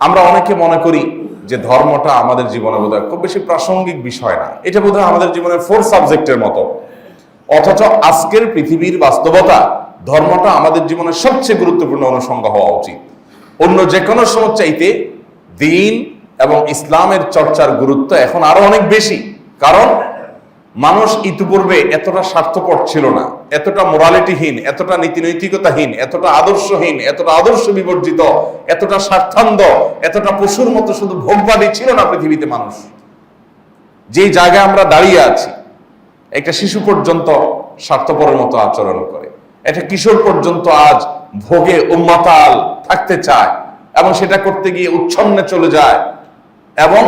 আমরা অনেকে মনে করি যে ধর্মটা আমাদের জীবনে বোধহয় খুব বেশি প্রাসঙ্গিক বিষয় না, এটা বোধহয় আমাদের জীবনের 4 সাবজেক্টের মতো। অথচ আজকের পৃথিবীর বাস্তবতা, ধর্মটা আমাদের জীবনের সবচেয়ে গুরুত্বপূর্ণ অনুষঙ্গ হওয়া উচিত। অন্য যে কোনো সময় চাইতে দ্বীন এবং ইসলামের চর্চার গুরুত্ব এখন আরো অনেক বেশি। কারণ মানুষ ইতিপূর্বে এতটা স্বার্থপর ছিল না, এতটা মোরালিটিহীন, এতটা নীতিনৈতিকতাহীন, এতটা আদর্শহীন, এতটা আদর্শ বিবর্জিত, এতটা স্বার্থান্ধ, এতটা পশুর মতো শুধু ভোগবাদী ছিল না পৃথিবীতে মানুষ। যেই জায়গায় আমরা দাঁড়িয়ে আছি, একটা শিশু পর্যন্ত স্বার্থপরের মতো আচরণ করে, একটা কিশোর পর্যন্ত আজ ভোগে উন্মাতাল থাকতে চায় এবং সেটা করতে গিয়ে উচ্ছন্নে চলে যায় এবং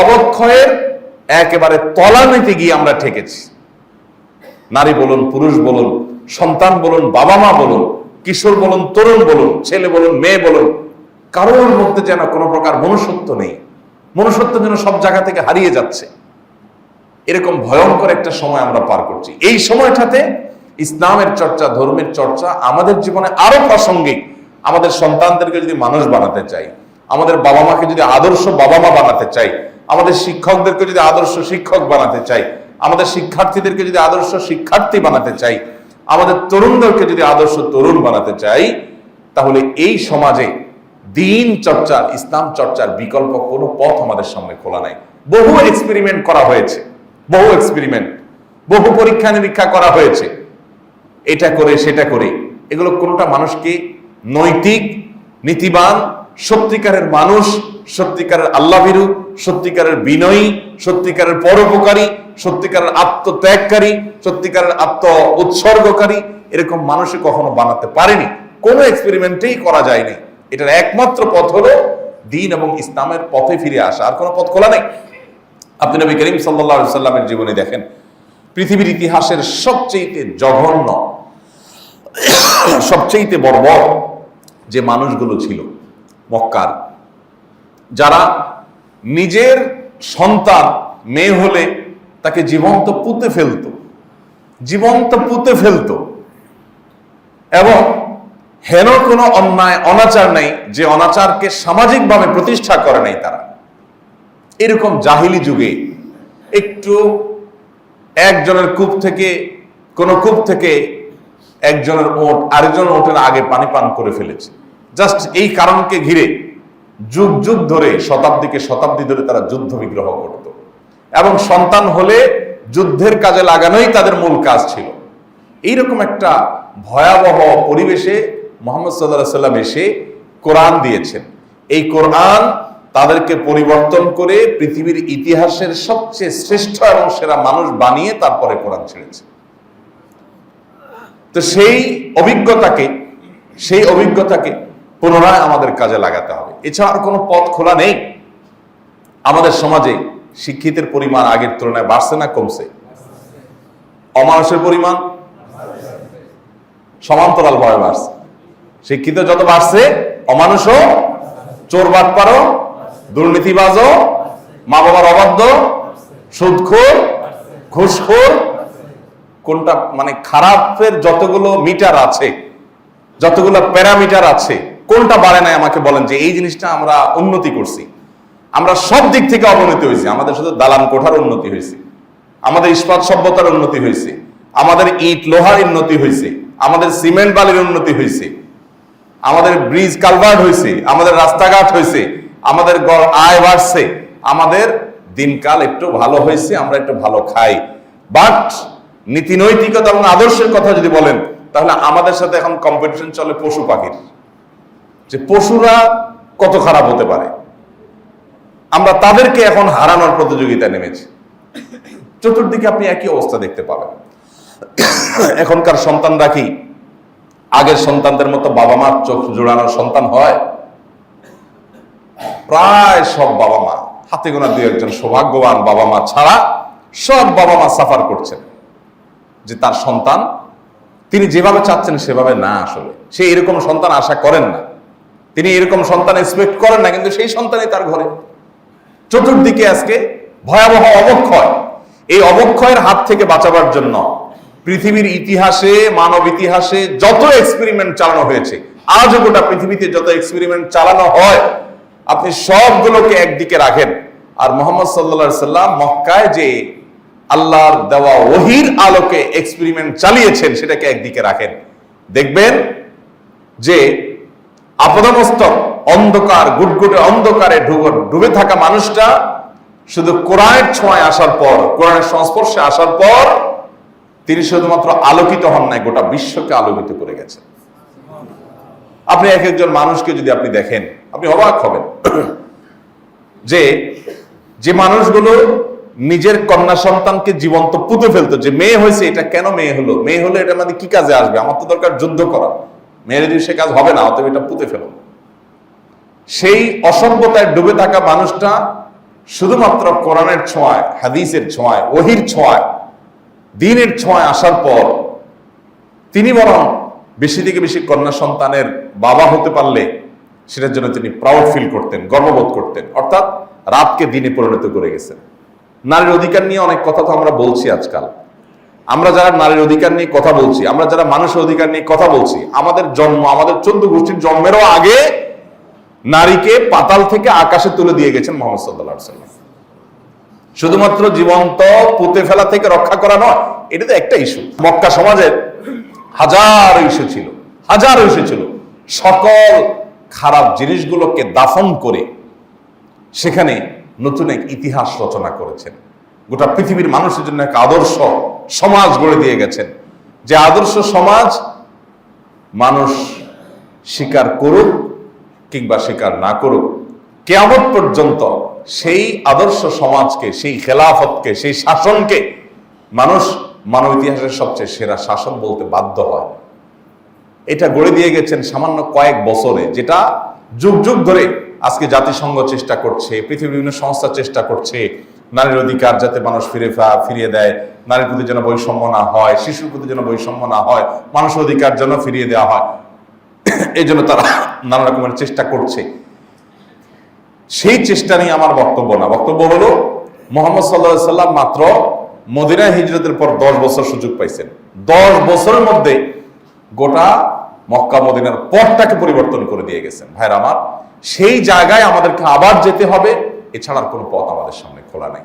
অবক্ষয়ের একেবারে তলানিতে গিয়ে আমরা ঠেকেছি। নারী বলুন, পুরুষ বলুন, সন্তান বলুন, বাবা মা বলুন, কিশোর বলুন, তরুণ বলুন, ছেলে বলুন, মেয়ে বলুন, কারোর মধ্যে যেন কোনো প্রকার মনুষ্যত্ব নেই। মনুষ্যত্ব যেন সব জায়গা থেকে হারিয়ে যাচ্ছে। এরকম ভয়ঙ্কর একটা সময় আমরা পার করছি। এই সময়টাতে ইসলামের চর্চা, ধর্মের চর্চা আমাদের জীবনে আরো প্রাসঙ্গিক। আমাদের সন্তানদেরকে যদি মানুষ বানাতে চাই, আমাদের বাবা মাকে যদি আদর্শ বাবা মা বানাতে চাই, আমাদের শিক্ষকদেরকে যদি আদর্শ শিক্ষক বানাতে চাই, আমাদের শিক্ষার্থীদেরকে যদি আদর্শ শিক্ষার্থী বানাতে চাই, আমাদের তরুণদেরকে যদি আদর্শ তরুণ বানাতে চাই, তাহলে এই সমাজে দ্বীন চর্চার, ইসলাম চর্চার বিকল্প কোনো পথ আমাদের সামনে খোলা নাই। বহু এক্সপেরিমেন্ট করা হয়েছে, বহু পরীক্ষা নিরীক্ষা করা হয়েছে, এটা করে সেটা করে। এগুলো কোনোটা মানুষকে নৈতিক, নীতিবান, সত্যিকারের মানুষ, সত্যিকারের আল্লাহভীরু, সত্যিকারের বিনয়ী, সত্যিকারের পরোপকারী, সত্যিকারের আত্মত্যাগকারী, সত্যিকারের আত্ম উৎসর্গকারী এরকম মানুষই কখনো বানাতে পারেনি। কোনো এক্সপেরিমেন্টেই করা যায়নি। এটার একমাত্র পথ হলো দ্বীন এবং ইসলামের পথে ফিরে আসা, আর কোনো পথ খোলা নেই। আপনি নবী করিম সাল্লাল্লাহু আলাইহি সাল্লামের জীবনে দেখেন, পৃথিবীর ইতিহাসের সবচেয়ে জঘন্য, সবচেয়ে বর্বর যে মানুষগুলো ছিল মক্কার, যারা নিজের সন্তান মেয়ে হলে তাকে জীবন্ত পুঁতে ফেলতো এবং হেন কোনো অন্যায় অনাচার নেই যে অনাচারকে সামাজিকভাবে প্রতিষ্ঠা করে নাই তারা। এরকম জাহিলি যুগে একটু একজনের কূপ থেকে একজনের ওট আরেকজনের ওটের আগে পানি পান করে ফেলেছে। জাস্ট এই কারণকে ঘিরে যুগ ধরে, শতাব্দী ধরে তারা যুদ্ধ বিগ্রহ করত এবং সন্তান হলে যুদ্ধের কাজে লাগানোই তাদের মূল কাজ ছিল। এইরকম একটা ভয়াবহ পরিবেশে মুহাম্মদ সাল্লাল্লাহু আলাইহি ওয়াসাল্লাম এসে কোরআন দিয়েছেন। এই কোরআন তাদেরকে পরিবর্তন করে পৃথিবীর ইতিহাসের সবচেয়ে শ্রেষ্ঠ এবং সেরা মানুষ বানিয়ে তারপরে কোরআন ছেড়েছে। তো সেই অভিজ্ঞতাকে পুনরায় আমাদের কাজে লাগাতে হবে। এছাড়া আর কোনো পথ খোলা নেই। আমাদের সমাজে শিক্ষিতের পরিমাণ আগের তুলনায় বাড়ছে না কমছে? অমানুষের পরিমাণ সমান্তরাল ভাবে বাড়ছে। শিক্ষিত যত বাড়ছে, অমানুষও, চোর বাটপারও, দুর্নীতিবাজও, মা বাবার অবাধ্য, সুদখোর, ঘুষখোর, কোনটা মানে খারাপের যতগুলো মিটার আছে, যতগুলো প্যারামিটার আছে, কোনটা বাড়ে নাই আমাকে বলেন যে এই জিনিসটা আমরা উন্নতি করছি। আমরা সব দিক থেকে অবনতি হয়েছি। আমাদের শুধু দালান কোঠার উন্নতি হয়েছে, আমাদের ইস্পাত সভ্যতার উন্নতি হয়েছে, আমাদের ইট লোহার উন্নতি হয়েছে, আমাদের সিমেন্ট বালির উন্নতি হয়েছে, আমাদের ব্রিজ কালভার্ট হয়েছে, আমাদের রাস্তাঘাট হয়েছে, আমাদের আয় বাড়ছে, আমাদের দিনকাল একটু ভালো হয়েছে, আমরা একটু ভালো খাই। বাট নীতি নৈতিকতা এবং আদর্শের কথা যদি বলেন, তাহলে আমাদের সাথে এখন কম্পিটিশন চলে পশু পাখির, যে পশুরা কত খারাপ হতে পারে। আমরা তাদেরকে এখন হারানোর প্রতিযোগিতায় নেমেছি। চতুর্দিকে আপনি একই অবস্থা দেখতে পাবেন। এখনকার সন্তানরা কি আগের সন্তানদের মতো বাবা মার চোখ জোড়ানোর সন্তান হয়? প্রায় সব বাবা মা, হাতে গোনা 2-1 সৌভাগ্যবান বাবা মা ছাড়া সব বাবা মা সাফার করছেন যে তার সন্তান তিনি যেভাবে চাচ্ছেন সেভাবে না, আসলে সে এরকম সন্তান আশা করেন না, তিনি এরকম সন্তান এক্সপেক্ট করেন না, কিন্তু সেই সন্তানই তার ঘরে। চতুর্দিকে আজকে ভয়াবহ অবক্ষয়। এই অবক্ষয়ের হাত থেকে বাঁচাবার জন্য পৃথিবীর ইতিহাসে, মানব ইতিহাসে যত এক্সপেরিমেন্ট চালানো হয়েছে, আজও গোটা পৃথিবীতে যত এক্সপেরিমেন্ট চালানো হয়, আপনি সবগুলোকে একদিকে রাখেন, আর মুহাম্মদ সাল্লাল্লাহু আলাইহি সাল্লাম মক্কায় যে আল্লাহর দেওয়া ওহীর আলোকে এক্সপেরিমেন্ট চালিয়েছেন সেটাকে একদিকে রাখেন। দেখবেন যে আপদমস্তক অন্ধকার, গুটগুটে অন্ধকারে ডুবে থাকা মানুষটা শুধু কোরআনের ছোঁয়ায় আসার পর, কোরআনের সংস্পর্শে আসার পর তিনি শুধুমাত্র আলোকিত হন নাই, গোটা বিশ্বকে আলোকিত করে গেছেন। আপনি এক একজন মানুষকে যদি আপনি দেখেন, আপনি অবাক হবেন যে যে মানুষগুলো নিজের কন্যা সন্তানকে জীবন্ত পুঁতে ফেলতো, যে মেয়ে হয়েছে এটা কেন মেয়ে হলো, মেয়ে হলো এটা মানে কি কাজে আসবে, আমার তো দরকার যুদ্ধ করা, মেয়ের যদি সে কাজ হবে না, অতএব এটা পুঁতে ফেলো। সেই অসভ্যতায় ডুবে থাকা মানুষটা শুধুমাত্র কোরআনের ছোঁয়ায়, হাদিসের ছোঁয়ায়, ওহীর ছোঁয়ায়, দ্বীনের ছোঁয়ায় আসার পর তিনি বরং বেশি থেকে বেশি কন্যা সন্তানের বাবা হতে পারলে সেটার জন্য তিনি প্রাউড ফিল করতেন, গর্ববোধ করতেন। অর্থাৎ রাতকে দিনে পরিণত করে গেছেন। নারীর অধিকার নিয়ে অনেক কথা তো আমরা বলছি আজকাল। আমরা যারা নারীর অধিকার নিয়ে কথা বলছি, আমরা যারা মানুষের অধিকার নিয়ে কথা বলছি, আমাদের জন্ম, আমাদের 14 গোষ্ঠীর জন্মেরও আগে নারীকে পাতাল থেকে আকাশে তুলে দিয়ে গেছেন মুহাম্মদ সাল্লাল্লাহু আলাইহি ওয়াসাল্লাম। শুধুমাত্র জীবন্ত পুঁতে ফেলা থেকে রক্ষা করা নয়, এটা তো একটা ইস্যু। মক্কা সমাজের হাজার ইস্যু ছিল, হাজার ইস্যু ছিল। সকল খারাপ জিনিসগুলোকে দাফন করে সেখানে নতুন এক ইতিহাস রচনা করেছেন। গোটা পৃথিবীর মানুষের জন্য এক আদর্শ সমাজ গড়ে দিয়ে গেছেন, যে আদর্শ সমাজ মানুষ স্বীকার করুক কিংবা স্বীকার না করুক, কিয়ামত পর্যন্ত সেই আদর্শ সমাজকে, সেই খেলাফতকে, সেই শাসনকে মানুষ মানব ইতিহাসের সবচেয়ে সেরা শাসন বলতে বাধ্য হয়। এটা গড়ে দিয়ে গেছেন সামান্য কয়েক বছরে, যেটা যুগ যুগ ধরে আজকে জাতিসংঘ চেষ্টা করছে, পৃথিবীর বিভিন্ন সংস্থা চেষ্টা করছে নারীর অধিকার যাতে মানুষ ফিরিয়ে দেয়, নারীর প্রতি যেন বৈষম্য না হয়, শিশুর প্রতি যেন বৈষম্য না হয়, মানুষের অধিকার যেন ফিরিয়ে দেওয়া হয়। এই জন্য তারা নানা রকমের চেষ্টা করছে। সেই চেষ্টা নিয়ে আমার বক্তব্য না, বক্তব্য হলো মুহাম্মদ সাল্লাল্লাহু আলাইহি সাল্লাম মাত্র মদিনায় হিজরতের পর 10 বছর সুযোগ পাইছেন। 10 বছরের মধ্যে গোটা মক্কা মদিনার পথটাকে পরিবর্তন করে দিয়ে গেছেন। ভাইরা আমার, সেই জায়গায় আমাদেরকে আবার যেতে হবে, এছাড়ার কোনো পথ আমাদের সামনে খোলা নাই।